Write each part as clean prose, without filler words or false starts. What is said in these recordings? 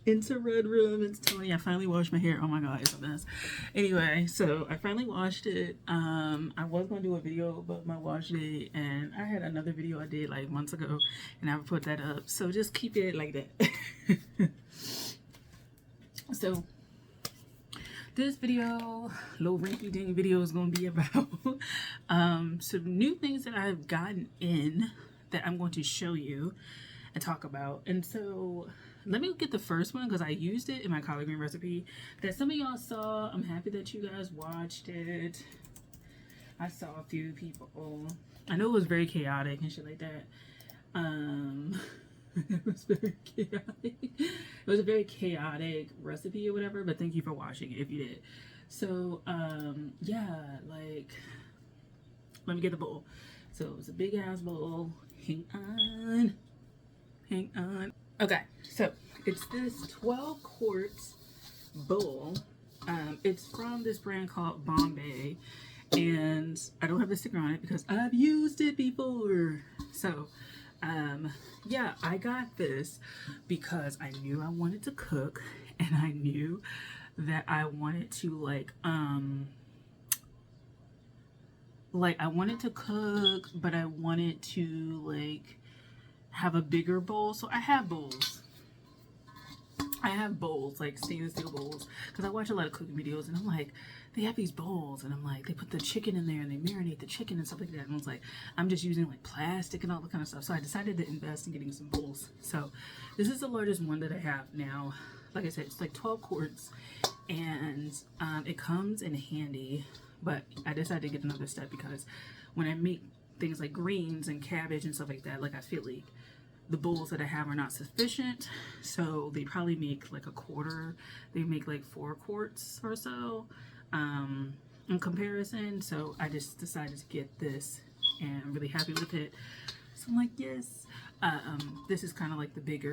Into red room. It's Tony. I finally washed my hair. Oh my god, it's a mess. Anyway, so I finally washed it. I was gonna do a video about my wash day, and I had another video I did like months ago, and I would put that up. So just keep it like that. So this video, little rinky dink video, is gonna be about some new things that I've gotten in that I'm going to show you and talk about. And so let me get the first one because I used it in my collard green recipe that some of y'all saw. I'm happy that you guys watched it. I saw a few people. I know it was very chaotic and shit like that. It was very chaotic. It was a very chaotic recipe or whatever, but thank you for watching it if you did. So yeah, like, let me get the bowl. So it was a big ass bowl. Hang on. Okay, so it's this 12 quarts bowl. It's from this brand called Bombay, and I don't have the sticker on it because I've used it before. So yeah, I got this because I knew I wanted to cook, and I knew that I wanted to like I wanted to cook, but I wanted to like have a bigger bowl. So I have bowls. I have bowls, like stainless steel bowls, because I watch a lot of cooking videos, and I'm like, they have these bowls, and I'm like, they put the chicken in there, and they marinate the chicken and stuff like that, and I was like, I'm just using like plastic and all that kind of stuff. So I decided to invest in getting some bowls. So this is the largest one that I have now. Like I said, it's like 12 quarts, and it comes in handy, but I decided to get another step because when I make things like greens and cabbage and stuff like that, like I feel like the bowls that I have are not sufficient, so they probably make like a quarter. They make like 4 quarts or so in comparison. So I just decided to get this, and I'm really happy with it. So I'm like, yes. This is kind of like the big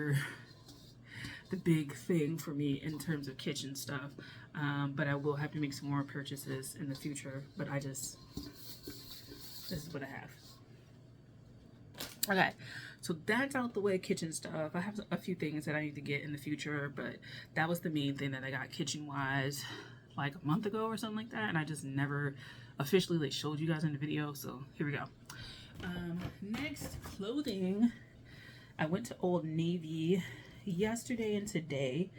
thing for me in terms of kitchen stuff. But I will have to make some more purchases in the future. But this is what I have. Okay, so that's out the way, kitchen stuff. I have a few things that I need to get in the future, but that was the main thing that I got kitchen wise like a month ago or something like that, and I just never officially like showed you guys in the video. So here we go. Next, clothing. I went to Old Navy yesterday and today,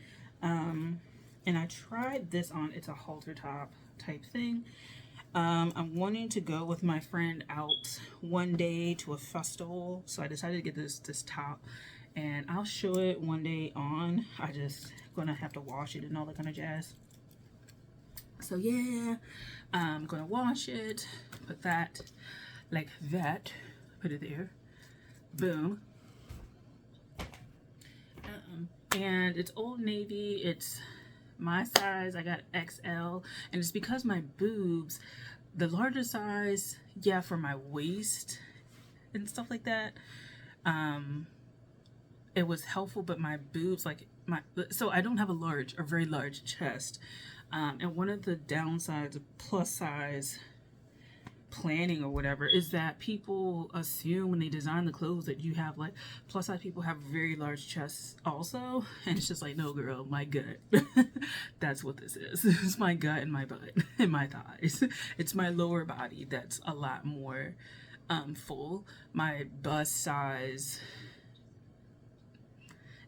and I tried this on. It's a halter top type thing. I'm wanting to go with my friend out one day to a festival, so I decided to get this top, and I'll show it one day on. I just gonna have to wash it and all that kind of jazz. So yeah, I'm gonna wash it, put that like that, put it there, boom. And it's Old Navy. It's my size. I got XL, and it's because my boobs, the larger size, yeah, for my waist and stuff like that, it was helpful, but my boobs, like so I don't have a very large chest, and one of the downsides of plus size planning or whatever is that people assume when they design the clothes that you have like plus size people have very large chests also, and it's just like, no girl, my gut. That's what this is. It's my gut and my butt and my thighs. It's my lower body that's a lot more full. My bust size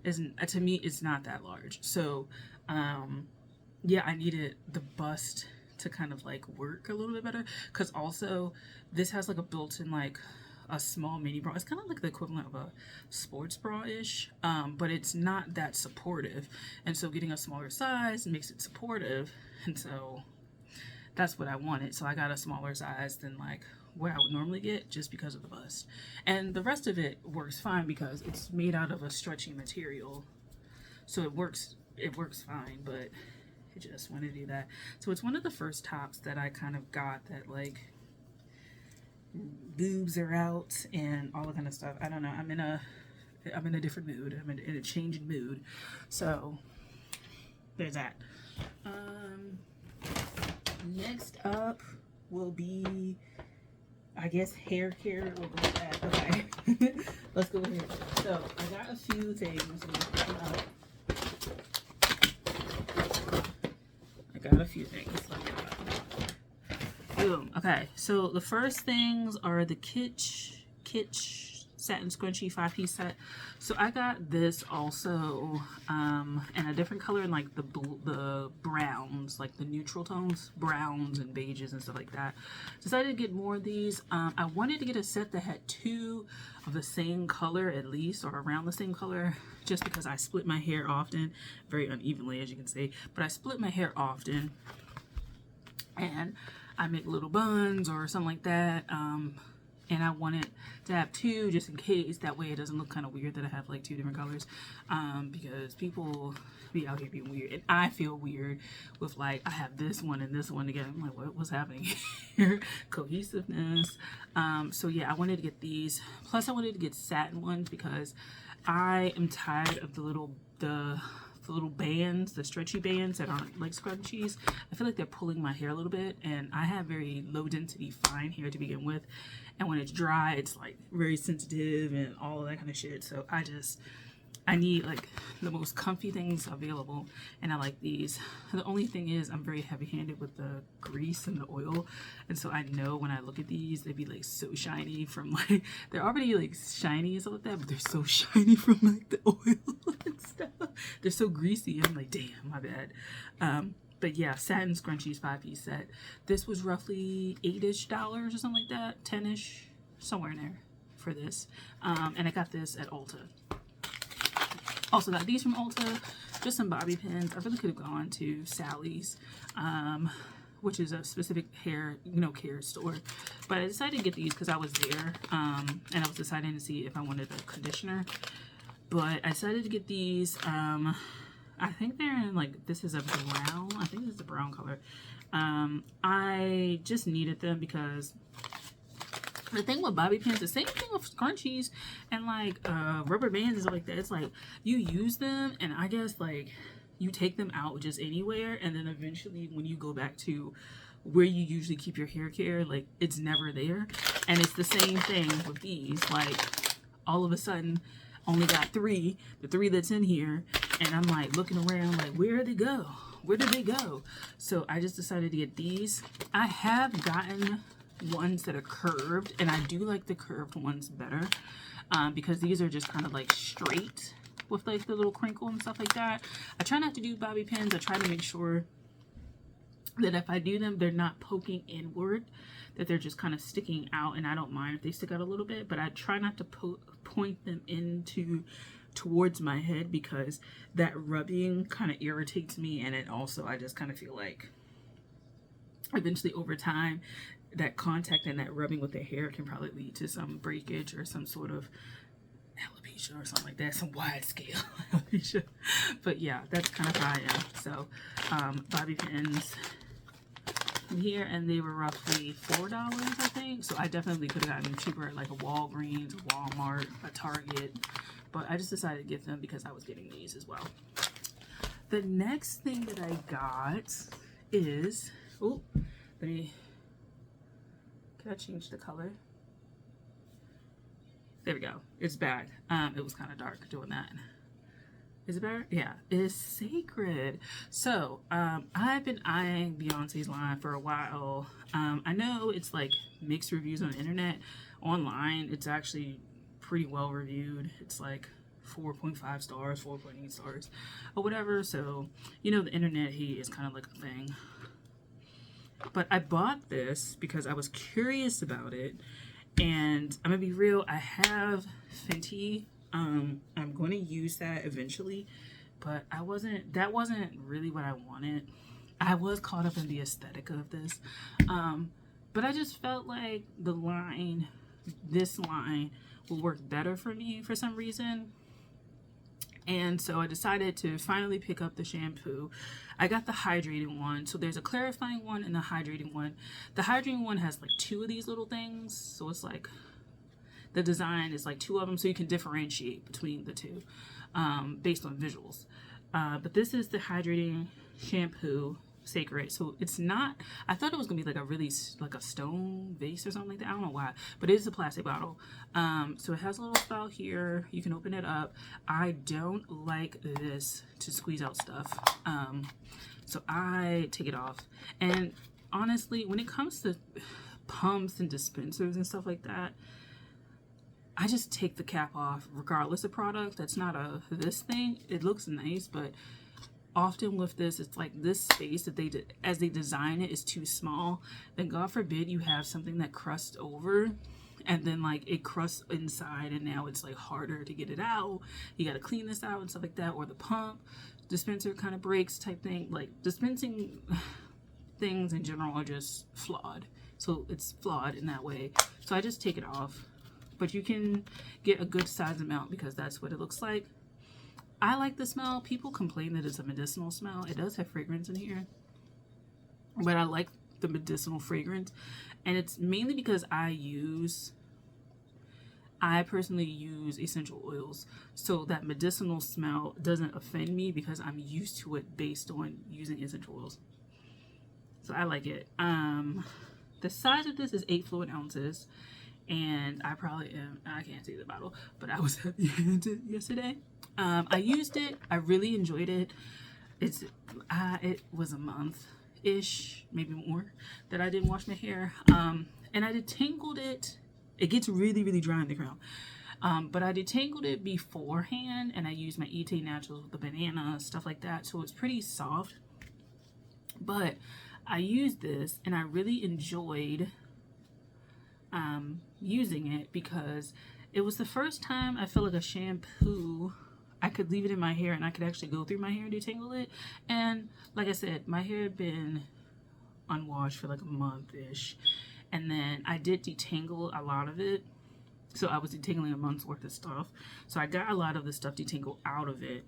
isn't, to me, it's not that large. So yeah, I needed the bust to kind of like work a little bit better, because also this has like a built-in like a small mini bra. It's kind of like the equivalent of a sports bra-ish, but it's not that supportive, and so getting a smaller size makes it supportive, and so that's what I wanted. So I got a smaller size than like what I would normally get, just because of the bust, and the rest of it works fine because it's made out of a stretchy material, so it works fine. But I just want to do that. So it's one of the first tops that I kind of got that like boobs are out and all that kind of stuff. I don't know. I'm in a different mood. I'm in a changing mood. So there's that. Next up will be, I guess, hair care. We'll go with that. Okay. Let's go with hair. So I got a few things. few things. Boom. Okay, so the first things are the Kitsch satin scrunchie 5-piece set. So I got this also in a different color, in like the browns, like the neutral tones, browns and beiges and stuff like that. Decided to get more of these. I wanted to get a set that had 2 of the same color at least, or around the same color, just because I split my hair often, very unevenly as you can see, but I split my hair often and I make little buns or something like that. And I wanted to have 2 just in case. That way it doesn't look kind of weird that I have like 2 different colors. Because people be out here being weird. And I feel weird with like, I have this one and this one together. I'm like, what's happening here? Cohesiveness. So yeah, I wanted to get these. Plus I wanted to get satin ones because I am tired of the little bands, the stretchy bands that aren't like scrunchies. I feel like they're pulling my hair a little bit, and I have very low density fine hair to begin with, and when it's dry it's like very sensitive and all of that kind of shit. So I need like the most comfy things available, and I like these. The only thing is I'm very heavy-handed with the grease and the oil, and so I know when I look at these they'd be like so shiny from like, they're already like shiny and stuff like that, but they're so shiny from like the oil and stuff. They're so greasy. I'm like, damn, my bad. But yeah, satin scrunchies 5-piece set. This was roughly $8-ish or something like that, 10-ish, somewhere in there for this. And I got this at Ulta. Also got these from Ulta, just some bobby pins. I really could have gone to Sally's, which is a specific hair, care store. But I decided to get these because I was there, and I was deciding to see if I wanted a conditioner. But I decided to get these. I think they're in like, this is a brown. I think this is a brown color. I just needed them because the thing with bobby pins, the same thing with scrunchies and like rubber bands is like that. It's like you use them and I guess like you take them out just anywhere, and then eventually when you go back to where you usually keep your hair care, like it's never there. And it's the same thing with these. Like all of a sudden only got 3, the 3 that's in here, and I'm like looking around like, where did they go? Where did they go? So I just decided to get these. I have gotten ones that are curved, and I do like the curved ones better, because these are just kind of like straight with like the little crinkle and stuff like that. I try not to do bobby pins. I try to make sure that if I do them, they're not poking inward, that they're just kind of sticking out, and I don't mind if they stick out a little bit, but I try not to point them towards my head, because that rubbing kind of irritates me, and it also, I just kind of feel like eventually over time that contact and that rubbing with the hair can probably lead to some breakage or some sort of alopecia or something like that, some wide scale alopecia. But yeah, that's kind of how I am. So bobby pins in here, and they were roughly $4, I think. So I definitely could have gotten them cheaper at like a Walgreens, a Walmart, a Target, but I just decided to get them because I was getting these as well. The next thing that I got is, oh, let me, can I change the color? There we go. It's bad. It was kind of dark doing that. Is it better? Yeah, it's Cecred. So, I've been eyeing Beyonce's line for a while. I know it's like mixed reviews on the internet. Online, it's actually pretty well reviewed. It's like 4.5 stars, 4.8 stars, or whatever. So, the internet hate is kind of like a thing. But I bought this because I was curious about it, and I'm gonna be real, I have Fenty. I'm going to use that eventually, but that wasn't really what I wanted. I was caught up in the aesthetic of this, but I just felt like this line will work better for me for some reason. And so I decided to finally pick up the shampoo. I got the hydrating one. So there's a clarifying one and the hydrating one. The hydrating one has like 2 of these little things. So it's like, the design is like 2 of them, so you can differentiate between the 2 based on visuals. But this is the hydrating shampoo. Cecred. So it's not, I thought it was gonna be like a really like a stone vase or something like that. I don't know why, but it is a plastic bottle. So it has a little spout here. You can open it up. I don't like this to squeeze out stuff. So I take it off. And honestly, when it comes to pumps and dispensers and stuff like that, I just take the cap off regardless of product. That's not this thing. It looks nice, but often with this, it's like this space that as they design it is too small. Then God forbid you have something that crusts over and then like it crusts inside and now it's like harder to get it out. You got to clean this out and stuff like that. Or the pump dispenser kind of breaks type thing. Like dispensing things in general are just flawed. So it's flawed in that way. So I just take it off. But you can get a good size amount because that's what it looks like. I like the smell. People complain that it's a medicinal smell. It does have fragrance in here, but I like the medicinal fragrance, and it's mainly because I personally use essential oils, so that medicinal smell doesn't offend me because I'm used to it based on using essential oils. So I like it. The size of this is 8 fluid ounces, and I can't see the bottle, but I was at the end yesterday. I used it. I really enjoyed it. It was a month-ish, maybe more, that I didn't wash my hair. And I detangled it. It gets really, really dry in the crown. But I detangled it beforehand, and I used my Eté Naturals with the banana, stuff like that. So it's pretty soft. But I used this, and I really enjoyed using it because it was the first time I feel like a shampoo, I could leave it in my hair and I could actually go through my hair and detangle it. And like I said, my hair had been unwashed for like a month-ish. And then I did detangle a lot of it. So I was detangling a month's worth of stuff. So I got a lot of the stuff detangled out of it.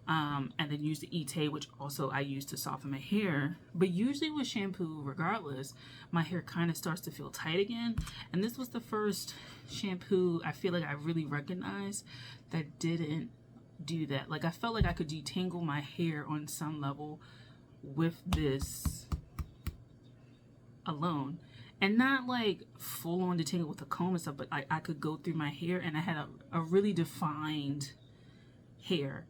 And then used the Eté, which also I use to soften my hair. But usually with shampoo, regardless, my hair kind of starts to feel tight again. And this was the first shampoo I feel like I really recognized that didn't do that. Like I felt like I could detangle my hair on some level with this alone. And not like full on detangle with a comb and stuff, but I could go through my hair and I had a really defined hair.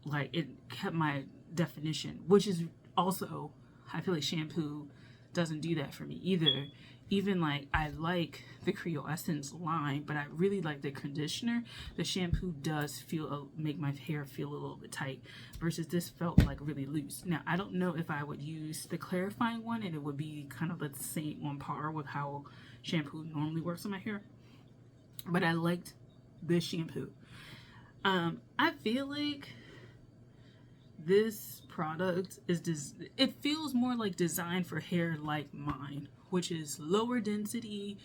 Like it kept my definition, which is also, I feel like shampoo doesn't do that for me either. Even like I like the Creole Essence line, but I really like the conditioner. The shampoo does make my hair feel a little bit tight, versus this felt like really loose. Now I don't know if I would use the clarifying one and it would be kind of the same on par with how shampoo normally works on my hair, but I liked this shampoo. I feel like this product it feels more like designed for hair like mine, which is lower density.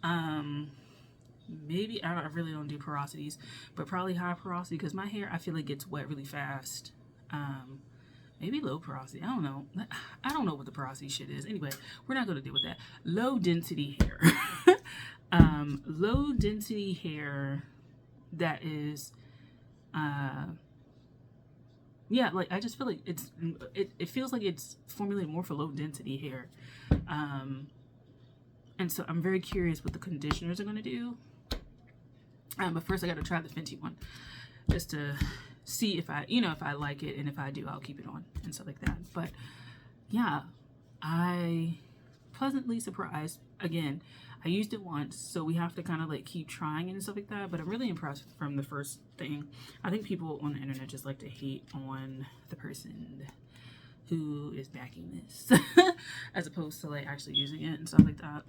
Maybe I really don't do porosities, but probably high porosity because my hair I feel like gets wet really fast. Maybe low porosity. I don't know. I don't know what the porosity shit is. Anyway, we're not going to deal with that. Low density hair. Low density hair that is yeah, like I just feel like it feels like it's formulated more for low density hair. And so I'm very curious what the conditioners are going to do. But first I got to try the Fenty one just to see if I like it, and if I do, I'll keep it on and stuff like that. But yeah, I pleasantly surprised. Again, I used it once, so we have to kind of like keep trying and stuff like that. But I'm really impressed from the first thing. I think people on the internet just like to hate on the person who is backing this as opposed to like actually using it and stuff like that.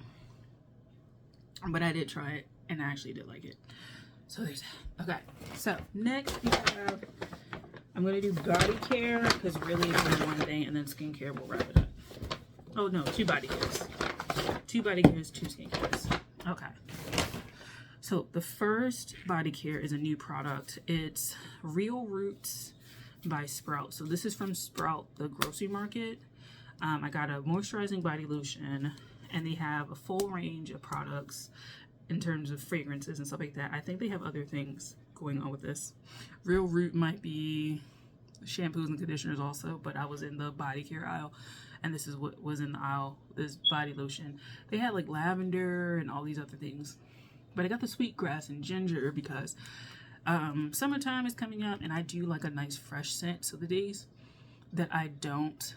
But I did try it and I actually did like it. So there's that. Okay, so next we have, I'm going to do body care because really it's only one thing, and then skincare will wrap it up. Oh no, 2 body cares. 2 body cares, 2 skincares. Okay. So the first body care is a new product. It's Real Roots by Sprout. So this is from Sprout, the grocery market. I got a moisturizing body lotion, and they have a full range of products in terms of fragrances and stuff like that. I think they have other things going on with this. Real Root might be shampoos and conditioners also, but I was in the body care aisle, and this is what was in the aisle, this body lotion. They had like lavender and all these other things, but I got the sweetgrass and ginger because summertime is coming up, and I do like a nice fresh scent. So the days that I don't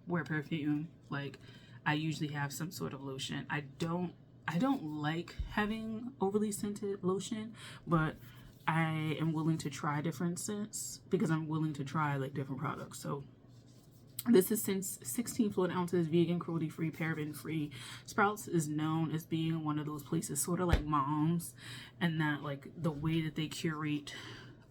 wear perfume, like I usually have some sort of lotion. I don't like having overly scented lotion, but I am willing to try different scents because I'm willing to try like different products. So this is since 16 fluid ounces, vegan, cruelty-free, paraben-free. Sprouts is known as being one of those places, sort of like Moms, and that like the way that they curate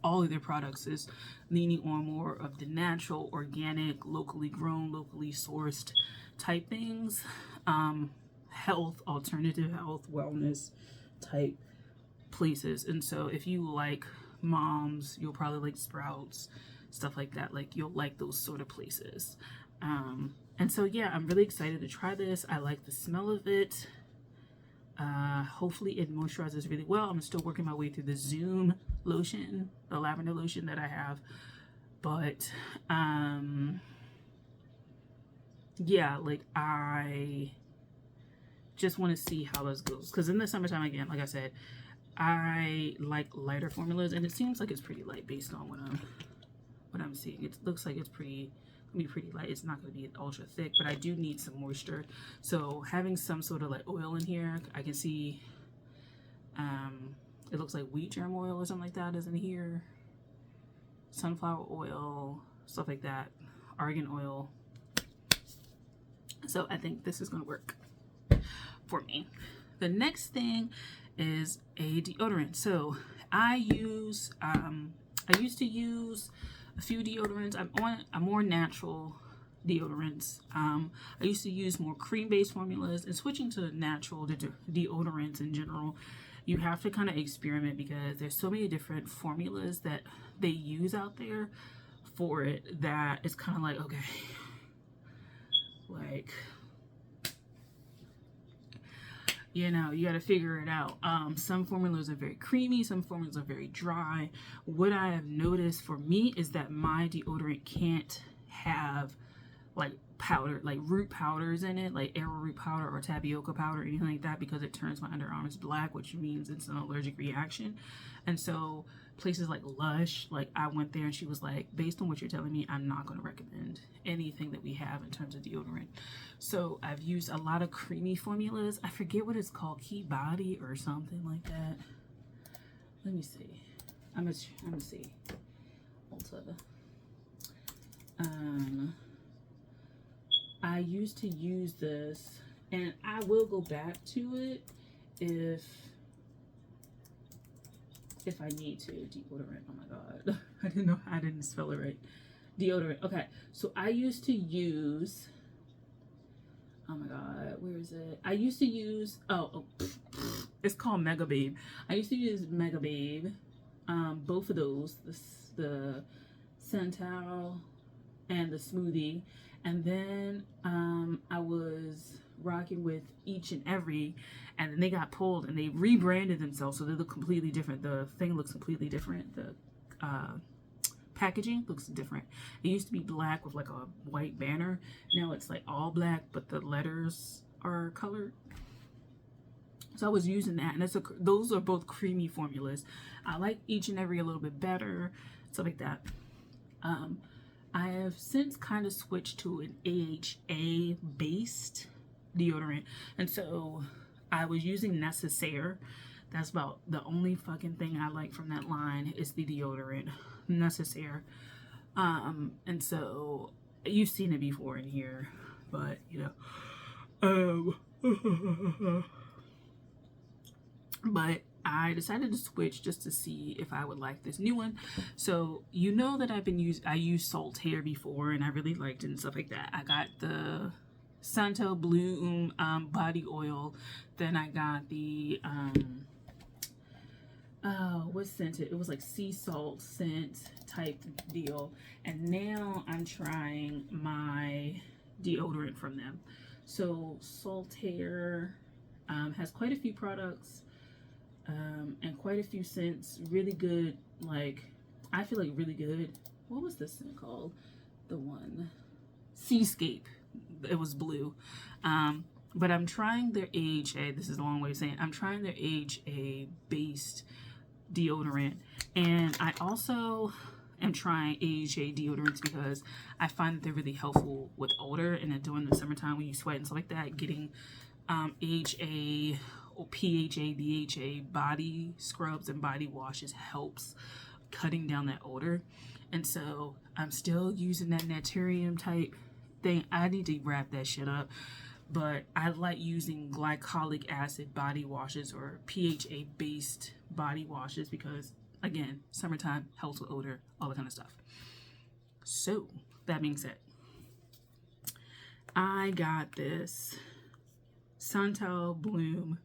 all of their products is leaning on more of the natural, organic, locally grown, locally sourced type things. Health, alternative health, wellness type places. And so if you like Moms, you'll probably like Sprouts, stuff like that. Like you'll like those sort of places. And so yeah, I'm really excited to try this. I like the smell of it. Hopefully it moisturizes really well. I'm still working my way through the Zoom lotion, the lavender lotion that I have, but yeah, like I just want to see how this goes, because in the summertime, again, like I said, I like lighter formulas, and it seems like it's pretty light based on what I'm seeing. It looks like it's pretty light. It's not going to be ultra thick, but I do need some moisture. So having some sort of like oil in here, I can see it looks like wheat germ oil or something like that is in here, sunflower oil, stuff like that, argan oil. So I think this is going to work for me. The next thing is a deodorant. So I used to use a few deodorants. I'm on a more natural deodorants. I used to use more cream-based formulas, and switching to natural deodorants in general, you have to kind of experiment because there's so many different formulas that they use out there for it that it's kind of like, okay, like, you know, you got to figure it out. Some formulas are very creamy, some formulas are very dry. What I have noticed for me is that my deodorant can't have like powder, like root powders in it, like arrowroot powder or tapioca powder or anything like that, because it turns my underarms black, which means it's an allergic reaction. And so places like Lush, like I went there and she was like, based on what you're telling me, I'm not going to recommend anything that we have in terms of deodorant. So I've used a lot of creamy formulas. I forget what it's called, Key Body or something like that. Let me see. I'm gonna see. Ulta. I used to use this, and I will go back to it if I need to. Deodorant. Oh my god. I didn't spell it right. Deodorant. Okay. So I used to use, oh my god, where is it? I used to use, it's called Mega Babe. I used to use Mega Babe. Both of those, the Saltair and the Smoothie. And then I was rocking with Each and Every, and then they got pulled and they rebranded themselves, so they look completely different. The thing looks completely different. The packaging looks different. It used to be black with like a white banner. Now it's like all black, but the letters are colored. So I was using that, and those are both creamy formulas. I like Each and Every a little bit better, stuff like that. I have since kind of switched to an AHA based deodorant, and so I was using Saltair. That's about the only fucking thing I like from that line is the deodorant, Saltair. And so you've seen it before in here, but you know, but I decided to switch just to see if I would like this new one. So you know that I used Saltair before, and I really liked it and stuff like that. I got the Santo Bloom body oil. Then I got the what scent it was, like sea salt scent type deal. And now I'm trying my deodorant from them. So Saltair has quite a few products and quite a few scents, really good, like I feel like really good. What was this thing called? The one Seascape. It was blue. But I'm trying their AHA. This is a long way of saying I'm trying their AHA based deodorant, and I also am trying AHA deodorants because I find that they're really helpful with odor, and then during the summertime when you sweat and stuff like that, getting AHA or PHA, BHA body scrubs and body washes helps cutting down that odor. And so I'm still using that Naturium type thing. I need to wrap that shit up. But I like using glycolic acid body washes or PHA based body washes because, again, summertime helps with odor, all that kind of stuff. So that being said, I got this Santal Bloom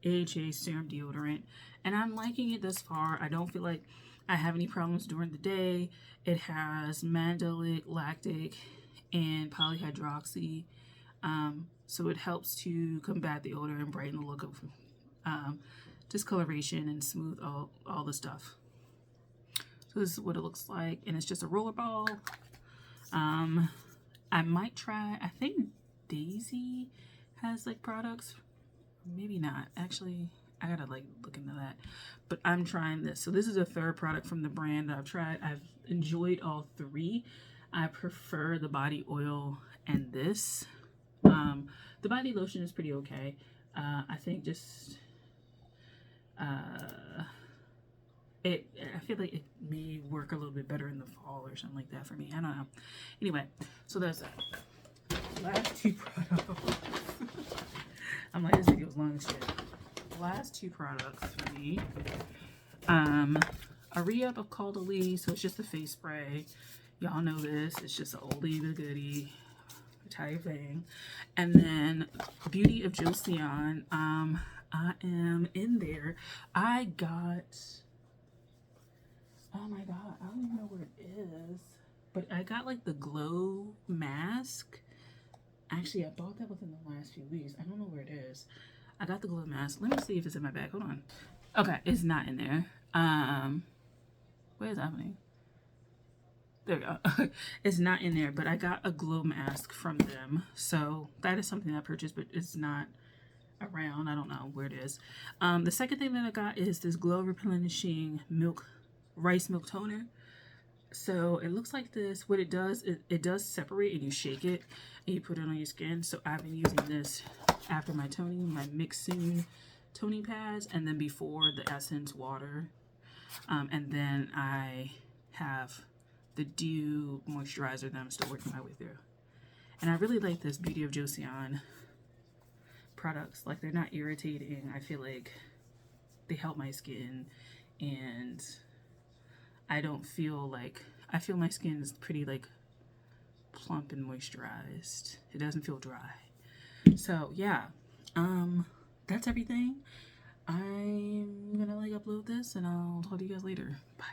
AHA serum deodorant, and I'm liking it thus far. I don't feel like I have any problems during the day. It has mandelic, lactic, and polyhydroxy. So it helps to combat the odor and brighten the look of discoloration and smooth all the stuff. So this is what it looks like, and it's just a roller ball. I might try, I think Daisy has like products, maybe not. Actually, I gotta like look into that. But I'm trying this. So this is a third product from the brand that I've tried. I've enjoyed all three. I prefer the body oil and this. The body lotion is pretty okay. I think just I feel like it may work a little bit better in the fall or something like that for me. I don't know. Anyway, so that's that. Last two products. I'm like, this video is long as shit. Last two products for me. A re-up of Caudalie, so it's just a face spray. Y'all know this. It's just an oldie but goodie type thing. And then Beauty of Joseon. I am in there. I got, oh my god, I don't even know where it is, but I got like the glow mask. Actually, I bought that within the last few weeks. I don't know where it is. I got the glow mask. Let me see if it's in my bag. Hold on. Okay, it's not in there. What is happening? There we go. It's not in there, but I got a glow mask from them. So that is something I purchased, but it's not around. I don't know where it is. The second thing that I got is this glow replenishing rice milk toner. So it looks like this. What it does, it does separate, and you shake it and you put it on your skin. So I've been using this after my toning, my Mix Soon toning pads, and then before the Essence water. And then I have the Dew moisturizer that I'm still working my way through. And I really like this Beauty of Joseon products. Like, they're not irritating. I feel like they help my skin, and I don't feel like, I feel my skin is pretty like plump and moisturized. It doesn't feel dry. So yeah, that's everything. I'm gonna like upload this, and I'll talk to you guys later. Bye.